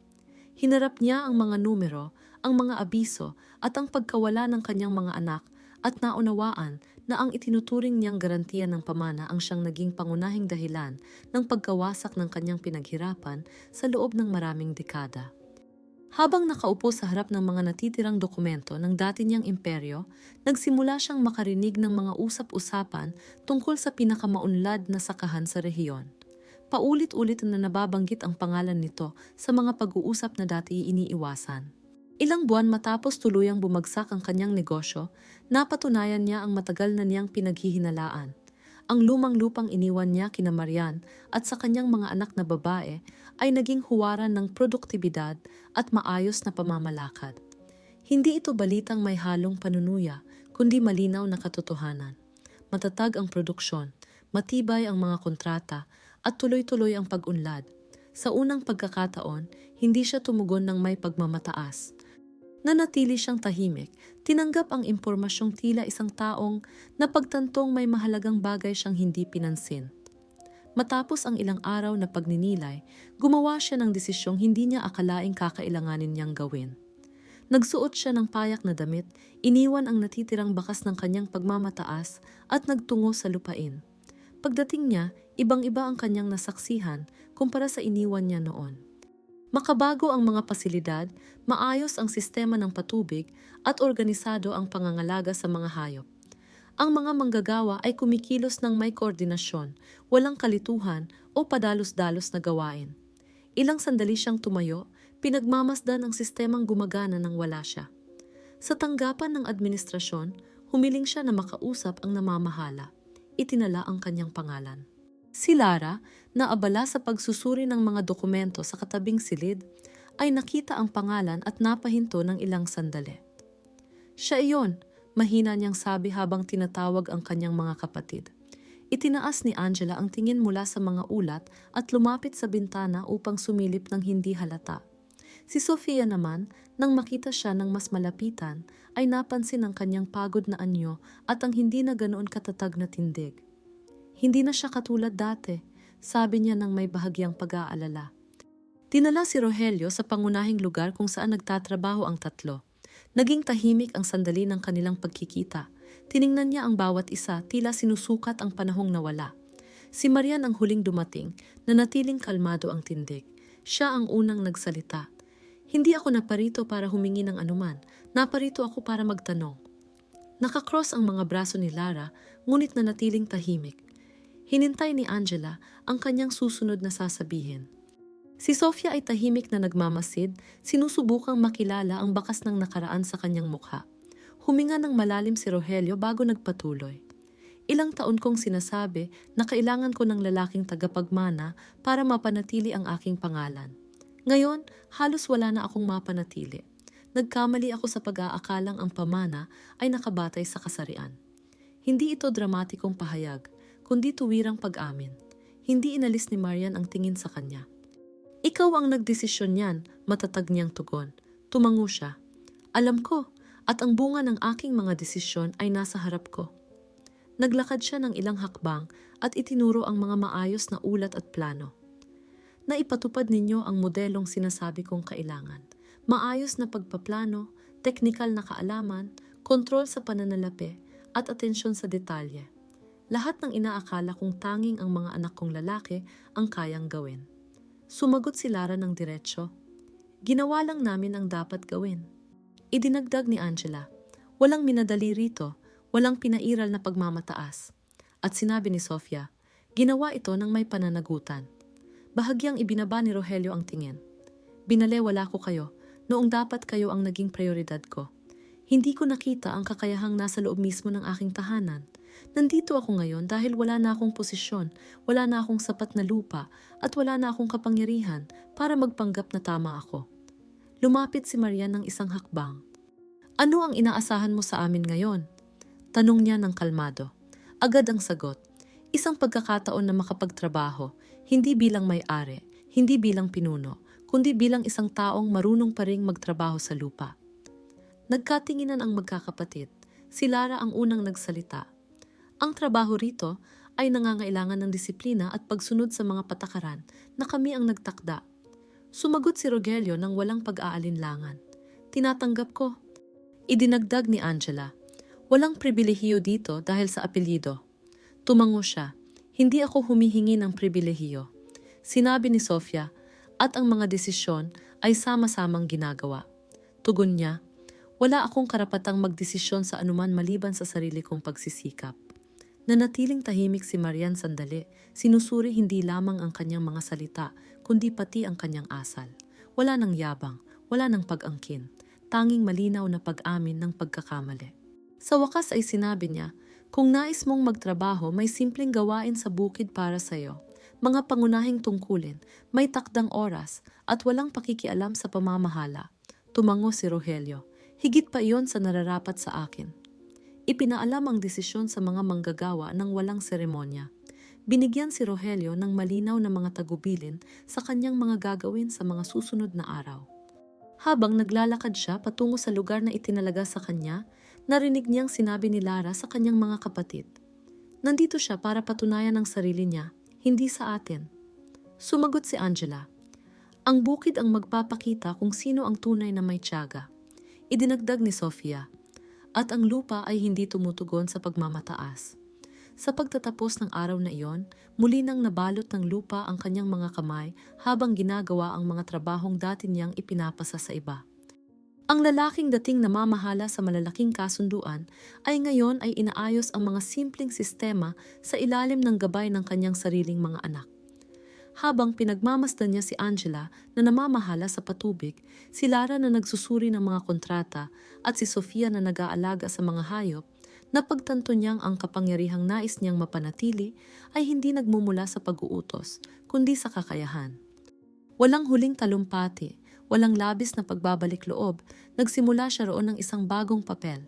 Hinarap niya ang mga numero, ang mga abiso at ang pagkawala ng kanyang mga anak at naunawaan na ang itinuturing niyang garantiya ng pamana ang siyang naging pangunahing dahilan ng pagkawasak ng kanyang pinaghirapan sa loob ng maraming dekada. Habang nakaupo sa harap ng mga natitirang dokumento ng dati niyang imperyo, nagsimula siyang makarinig ng mga usap-usapan tungkol sa pinakamaunlad na sakahan sa rehiyon. Paulit-ulit na nababanggit ang pangalan nito sa mga pag-uusap na dati iniiwasan. Ilang buwan matapos tuluyang bumagsak ang kanyang negosyo, napatunayan niya ang matagal na niyang pinaghihinalaan. Ang lumang lupang iniwan niya kina Marian at sa kanyang mga anak na babae ay naging huwaran ng produktibidad at maayos na pamamalakad. Hindi ito balitang may halong panunuya, kundi malinaw na katotohanan. Matatag ang produksyon, matibay ang mga kontrata, at tuloy-tuloy ang pag-unlad. Sa unang pagkakataon, hindi siya tumugon ng may pagmamataas. Nanatili siyang tahimik, tinanggap ang impormasyong tila isang taong napagtantong may mahalagang bagay siyang hindi pinansin. Matapos ang ilang araw na pagninilay, gumawa siya ng desisyong hindi niya akalaing kakailanganin niyang gawin. Nagsuot siya ng payak na damit, iniwan ang natitirang bakas ng kanyang pagmamataas at nagtungo sa lupain. Pagdating niya, ibang-iba ang kanyang nasaksihan kumpara sa iniwan niya noon. Makabago ang mga pasilidad, maayos ang sistema ng patubig at organisado ang pangangalaga sa mga hayop. Ang mga manggagawa ay kumikilos ng may koordinasyon, walang kalituhan o padalos-dalos na gawain. Ilang sandali siyang tumayo, pinagmamasdan ang sistemang gumagana nang wala siya. Sa tanggapan ng administrasyon, humiling siya na makausap ang namamahala. Itinala ang kanyang pangalan. Si Lara, na abala sa pagsusuri ng mga dokumento sa katabing silid, ay nakita ang pangalan at napahinto ng ilang sandali. Siya iyon, mahina niyang sabi habang tinatawag ang kanyang mga kapatid. Itinaas ni Angela ang tingin mula sa mga ulat at lumapit sa bintana upang sumilip ng hindi halata. Si Sofia naman, nang makita siya ng mas malapitan, ay napansin ang kanyang pagod na anyo at ang hindi na ganoon katatag na tindig. Hindi na siya katulad dati, sabi niya ng may bahagyang pag-aalala. Dinala si Rogelio sa pangunahing lugar kung saan nagtatrabaho ang tatlo. Naging tahimik ang sandali ng kanilang pagkikita. Tiningnan niya ang bawat isa, tila sinusukat ang panahong nawala. Si Marian ang huling dumating, na natiling kalmado ang tindig. Siya ang unang nagsalita. Hindi ako naparito para humingi ng anuman, naparito ako para magtanong. Nakakross ang mga braso ni Lara, ngunit nanatiling tahimik. Hinintay ni Angela ang kanyang susunod na sasabihin. Si Sofia ay tahimik na nagmamasid, sinusubukang makilala ang bakas ng nakaraan sa kanyang mukha. Huminga ng malalim si Rogelio bago nagpatuloy. Ilang taon kong sinasabi na kailangan ko ng lalaking tagapagmana para mapanatili ang aking pangalan. Ngayon, halos wala na akong mapanatili. Nagkamali ako sa pag-aakalang ang pamana ay nakabatay sa kasarian. Hindi ito dramatikong pahayag, kundi tuwirang pag-amin. Hindi inalis ni Marian ang tingin sa kanya. Ikaw ang nagdesisyon niyan, matatag niyang tugon. Tumango siya. Alam ko, at ang bunga ng aking mga desisyon ay nasa harap ko. Naglakad siya ng ilang hakbang at itinuro ang mga maayos na ulat at plano. Naipatupad ninyo ang modelong sinasabi kong kailangan. Maayos na pagpaplano, teknikal na kaalaman, kontrol sa pananalapi, at atensyon sa detalye. Lahat ng inaakala kong tanging ang mga anak kong lalaki ang kayang gawin. Sumagot si Lara ng diretsyo. Ginawa lang namin ang dapat gawin. Idinagdag ni Angela. Walang minadali rito, walang pinairal na pagmamataas. At sinabi ni Sofia, ginawa ito ng may pananagutan. Bahagyang ibinaba ni Rogelio ang tingin. Binalewala ko kayo, noong dapat kayo ang naging prioridad ko. Hindi ko nakita ang kakayahang nasa loob mismo ng aking tahanan. Nandito ako ngayon dahil wala na akong posisyon, wala na akong sapat na lupa, at wala na akong kapangyarihan para magpanggap na tama ako. Lumapit si Marian ng isang hakbang. Ano ang inaasahan mo sa amin ngayon? Tanong niya ng kalmado. Agad ang sagot. Isang pagkakataon na makapagtrabaho, hindi bilang may-ari, hindi bilang pinuno, kundi bilang isang taong marunong pa ring magtrabaho sa lupa. Nagkatinginan ang magkakapatid. Si Lara ang unang nagsalita. Ang trabaho rito ay nangangailangan ng disiplina at pagsunod sa mga patakaran na kami ang nagtakda. Sumagot si Rogelio ng walang pag-aalinlangan. Tinatanggap ko. Idinagdag ni Angela. Walang pribilehiyo dito dahil sa apelyido. Tumango siya. Hindi ako humihingi ng pribilehiyo. Sinabi ni Sofia, at ang mga desisyon ay sama-samang ginagawa. Tugon niya, wala akong karapatang magdesisyon sa anuman maliban sa sarili kong pagsisikap. Nanatiling tahimik si Marian sandali, sinusuri hindi lamang ang kanyang mga salita, kundi pati ang kanyang asal. Wala nang yabang, wala nang pag-angkin, tanging malinaw na pag-amin ng pagkakamali. Sa wakas ay sinabi niya, kung nais mong magtrabaho, may simpleng gawain sa bukid para sa iyo. Mga pangunahing tungkulin, may takdang oras, at walang pakikialam sa pamamahala. Tumango si Rogelio. Higit pa iyon sa nararapat sa akin. Ipinaalam ang desisyon sa mga manggagawa ng walang seremonya. Binigyan si Rogelio ng malinaw na mga tagubilin sa kanyang mga gagawin sa mga susunod na araw. Habang naglalakad siya patungo sa lugar na itinalaga sa kanya, narinig niyang sinabi ni Lara sa kanyang mga kapatid, "Nandito siya para patunayan ang sarili niya, hindi sa atin." Sumagot si Angela, "Ang bukid ang magpapakita kung sino ang tunay na may tiyaga." Idinagdag ni Sofia, "At ang lupa ay hindi tumutugon sa pagmamataas." Sa pagtatapos ng araw na iyon, muli nang nabalot ng lupa ang kanyang mga kamay habang ginagawa ang mga trabahong dati niyang ipinapasa sa iba. Ang lalaking dating namamahala sa malalaking kasunduan ay ngayon ay inaayos ang mga simpleng sistema sa ilalim ng gabay ng kanyang sariling mga anak. Habang pinagmamasdan niya si Angela na namamahala sa patubig, si Lara na nagsusuri ng mga kontrata at si Sofia na nag-aalaga sa mga hayop, napagtanto niyang ang kapangyarihang nais niyang mapanatili ay hindi nagmumula sa pag-uutos, kundi sa kakayahan. Walang huling talumpati, walang labis na pagbabalik loob, nagsimula siya roon ng isang bagong papel.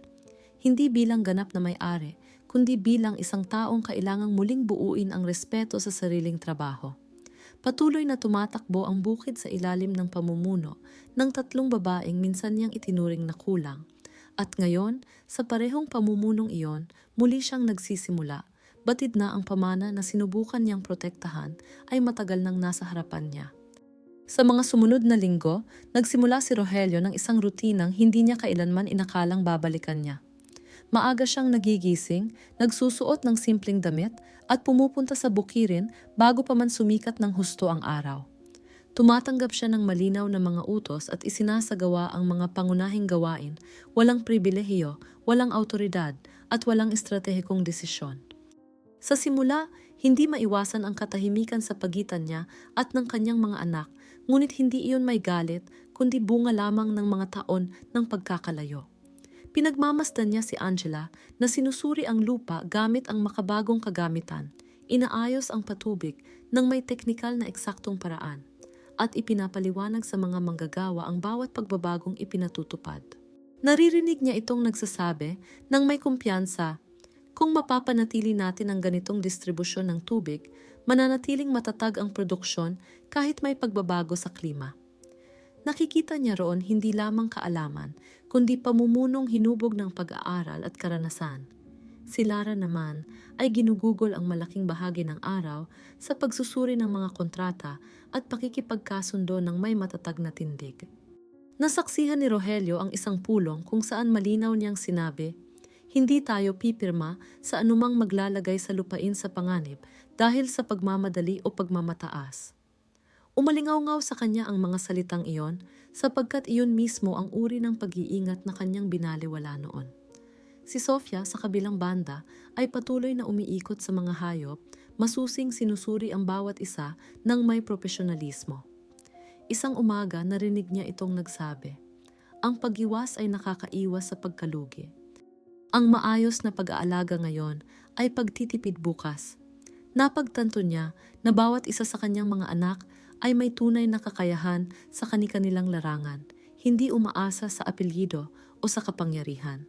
Hindi bilang ganap na may-ari, kundi bilang isang taong kailangang muling buuin ang respeto sa sariling trabaho. Patuloy na tumatakbo ang bukid sa ilalim ng pamumuno ng 3 babaeng minsan niyang itinuring na kulang. At ngayon, sa parehong pamumunong iyon, muli siyang nagsisimula. Batid na ang pamana na sinubukan niyang protektahan ay matagal nang nasa harapan niya. Sa mga sumunod na linggo, nagsimula si Rogelio ng isang rutinang hindi niya kailanman inakalang babalikan niya. Maaga siyang nagigising, nagsusuot ng simpleng damit at pumupunta sa bukirin bago pa man sumikat ng husto ang araw. Tumatanggap siya ng malinaw na mga utos at isinasagawa ang mga pangunahing gawain, walang pribilehiyo, walang autoridad at walang estratehikong desisyon. Sa simula, hindi maiwasan ang katahimikan sa pagitan niya at ng kanyang mga anak, ngunit hindi iyon may galit, kundi bunga lamang ng mga taon ng pagkakalayo. Pinagmamasdan niya si Angela na sinusuri ang lupa gamit ang makabagong kagamitan, inaayos ang patubig ng may teknikal na eksaktong paraan, at ipinapaliwanag sa mga manggagawa ang bawat pagbabagong ipinatutupad. Naririnig niya itong nagsasabi ng may kumpiyansa, "Kung mapapanatili natin ang ganitong distribusyon ng tubig, mananatiling matatag ang produksyon kahit may pagbabago sa klima." Nakikita niya roon hindi lamang kaalaman, kundi pamumunong hinubog ng pag-aaral at karanasan. Si Lara naman ay ginugugol ang malaking bahagi ng araw sa pagsusuri ng mga kontrata at pakikipagkasundo ng may matatag na tindig. Nasaksihan ni Rogelio ang isang pulong kung saan malinaw niyang sinabi, "Hindi tayo pipirma sa anumang maglalagay sa lupain sa panganib dahil sa pagmamadali o pagmamataas." Umalingaw-ngaw sa kanya ang mga salitang iyon sapagkat iyon mismo ang uri ng pag-iingat na kanyang binaliwala noon. Si Sofia sa kabilang banda ay patuloy na umiikot sa mga hayop, masusing sinusuri ang bawat isa ng may profesionalismo. Isang umaga narinig niya itong nagsabi, "Ang pag-iwas ay nakakaiwas sa pagkalugi. Ang maayos na pag-aalaga ngayon ay pagtitipid bukas." Napagtanto niya na bawat isa sa kanyang mga anak ay may tunay na kakayahan sa kani-kanilang larangan, hindi umaasa sa apelyido o sa kapangyarihan.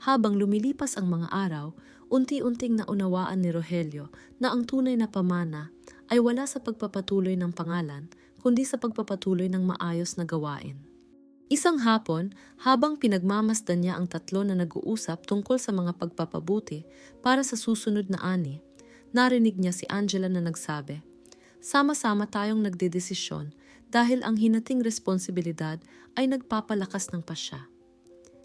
Habang lumilipas ang mga araw, unti-unting naunawaan ni Rogelio na ang tunay na pamana ay wala sa pagpapatuloy ng pangalan, kundi sa pagpapatuloy ng maayos na gawain. Isang hapon, habang pinagmamasdan niya ang 3 na nag-uusap tungkol sa mga pagpapabuti para sa susunod na ani, narinig niya si Angela na nagsabi, "Sama-sama tayong nagdedesisyon dahil ang hinating responsibilidad ay nagpapalakas ng pasya."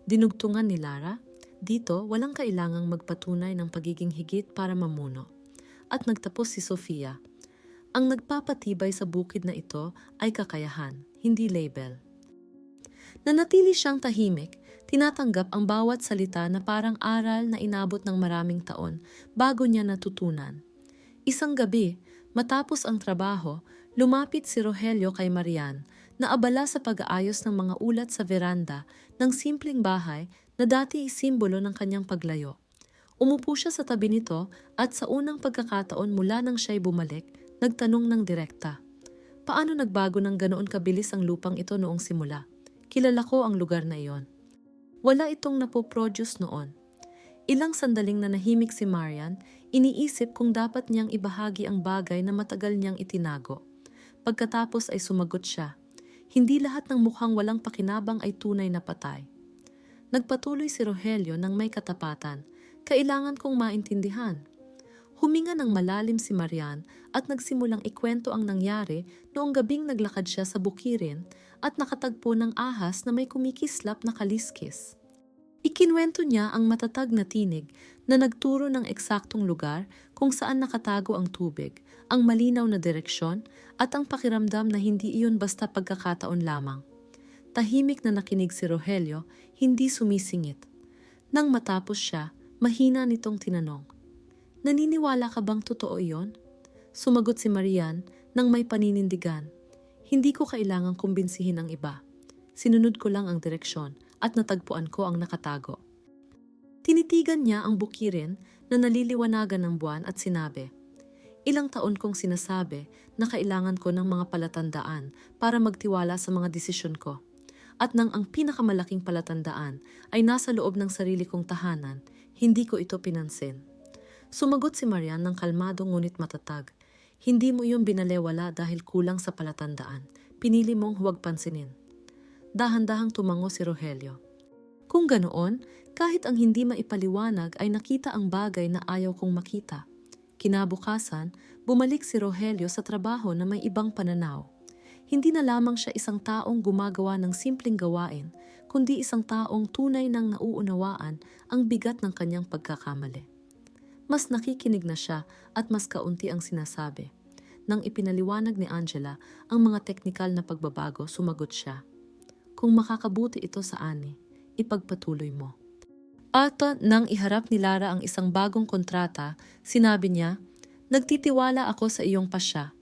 Dinugtungan ni Lara, "Dito, walang kailangang magpatunay ng pagiging higit para mamuno." At nagtapos si Sofia, "Ang nagpapatibay sa bukid na ito ay kakayahan, hindi label." Nanatili siyang tahimik, tinatanggap ang bawat salita na parang aral na inabot ng maraming taon bago niya natutunan. Isang gabi, matapos ang trabaho, lumapit si Rogelio kay Marian na abala sa pag-aayos ng mga ulat sa veranda ng simpleng bahay na dati simbolo ng kanyang paglayo. Umupo siya sa tabi nito at sa unang pagkakataon mula nang siya'y bumalik, nagtanong ng direkta, "Paano nagbago ng ganoon kabilis ang lupang ito noong simula? Kilala ko ang lugar na iyon." "Wala itong napoproduce noon. Ilang sandaling nanahimik si Marian, iniisip kung dapat niyang ibahagi ang bagay na matagal niyang itinago. Pagkatapos ay sumagot siya, hindi lahat ng mukhang walang pakinabang ay tunay na patay. Nagpatuloy si Rogelio ng may katapatan, kailangan kong maintindihan. Huminga ng malalim si Marian at nagsimulang ikwento ang nangyari noong gabing naglakad siya sa bukirin at nakatagpo ng ahas na may kumikislap na kaliskis. Ikinwento niya ang matatag na tinig na nagturo ng eksaktong lugar kung saan nakatago ang tubig, ang malinaw na direksyon at ang pakiramdam na hindi iyon basta pagkakataon lamang. Tahimik na nakinig si Rogelio, hindi sumisingit. Nang matapos siya, mahina nitong tinanong, "Naniniwala ka bang totoo iyon?" Sumagot si Marian nang may paninindigan, "Hindi ko kailangang kumbinsihin ang iba. Sinunod ko lang ang direksyon at natagpuan ko ang nakatago." Tinitigan niya ang bukirin na naliliwanagan ng buwan at sinabi, "Ilang taon kong sinasabi na kailangan ko ng mga palatandaan para magtiwala sa mga desisyon ko. At nang ang pinakamalaking palatandaan ay nasa loob ng sarili kong tahanan, hindi ko ito pinansin." Sumagot si Marian ng kalmado ngunit matatag, "Hindi mo iyong binalewala dahil kulang sa palatandaan. Pinili mong huwag pansinin." Dahan-dahang tumango si Rogelio. Kung ganoon, kahit ang hindi maipaliwanag ay nakita ang bagay na ayaw kong makita. Kinabukasan, bumalik si Rogelio sa trabaho na may ibang pananaw. Hindi na lamang siya isang taong gumagawa ng simpleng gawain, kundi isang taong tunay nang nauunawaan ang bigat ng kanyang pagkakamali. Mas nakikinig na siya at mas kaunti ang sinasabi. Nang ipinaliwanag ni Angela ang mga teknikal na pagbabago, sumagot siya, "Kung makakabuti ito sa ani, ipagpatuloy mo." At nang iharap ni Lara ang isang bagong kontrata, sinabi niya, "Nagtitiwala ako sa iyong pasya."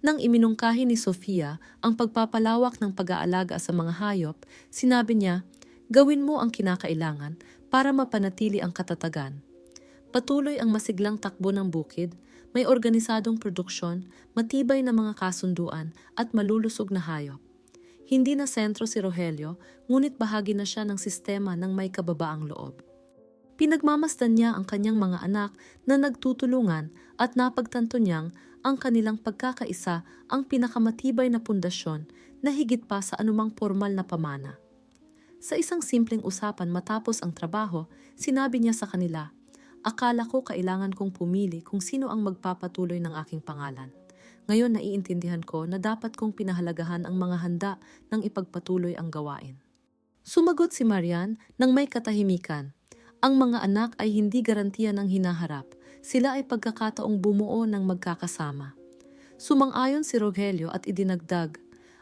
Nang iminungkahi ni Sofia ang pagpapalawak ng pag-aalaga sa mga hayop, sinabi niya, "Gawin mo ang kinakailangan para mapanatili ang katatagan." Patuloy ang masiglang takbo ng bukid, may organisadong produksyon, matibay na mga kasunduan at malulusog na hayop. Hindi na sentro si Rogelio, ngunit bahagi na siya ng sistema ng may kababaang loob. Pinagmamasdan niya ang kanyang mga anak na nagtutulungan at napagtanto niyang ang kanilang pagkakaisa ang pinakamatibay na pundasyon na higit pa sa anumang formal na pamana. Sa isang simpleng usapan matapos ang trabaho, sinabi niya sa kanila, "Akala ko kailangan kong pumili kung sino ang magpapatuloy ng aking pangalan. Ngayon naiintindihan ko na dapat kong pinahalagahan ang mga handa ng ipagpatuloy ang gawain." Sumagot si Marian nang may katahimikan, "Ang mga anak ay hindi garantiya ng hinaharap. Sila ay pagkakataong bumuo ng magkakasama." Sumang-ayon si Rogelio at idinagdag,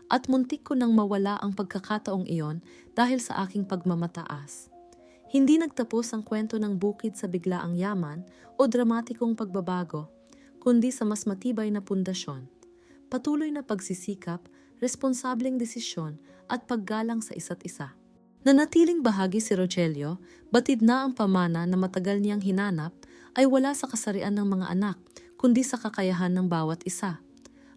"At muntik ko nang mawala ang pagkakataong iyon dahil sa aking pagmamataas." Hindi nagtapos ang kwento ng bukid sa biglaang yaman o dramatikong pagbabago, kundi sa mas matibay na pundasyon. Patuloy na pagsisikap, responsableng desisyon at paggalang sa isa't isa. Nanatiling bahagi si Rogelio, batid na ang pamana na matagal niyang hinanap ay wala sa kasarian ng mga anak, kundi sa kakayahan ng bawat isa.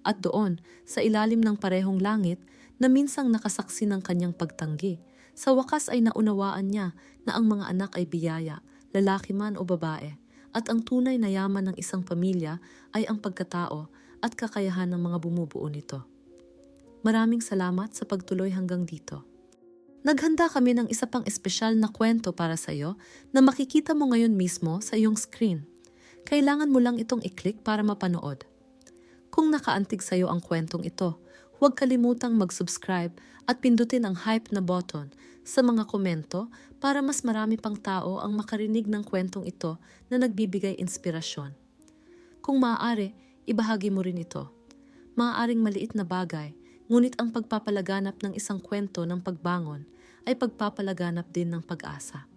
At doon, sa ilalim ng parehong langit, na minsang nakasaksi ng kanyang pagtanggi, sa wakas ay naunawaan niya na ang mga anak ay biyaya, lalaki man o babae, at ang tunay na yaman ng isang pamilya ay ang pagkatao at kakayahan ng mga bumubuo nito. Maraming salamat sa pagtuloy hanggang dito. Naghanda kami ng isa pang espesyal na kwento para sa iyo na makikita mo ngayon mismo sa iyong screen. Kailangan mo lang itong i-click para mapanood. Kung nakaantig sa iyo ang kwentong ito, huwag kalimutang mag-subscribe at pindutin ang hype na button sa mga komento para mas marami pang tao ang makarinig ng kwentong ito na nagbibigay inspirasyon. Kung maaari, ibahagi mo rin ito. Maaaring maliit na bagay, ngunit ang pagpapalaganap ng isang kwento ng pagbangon ay pagpapalaganap din ng pag-asa.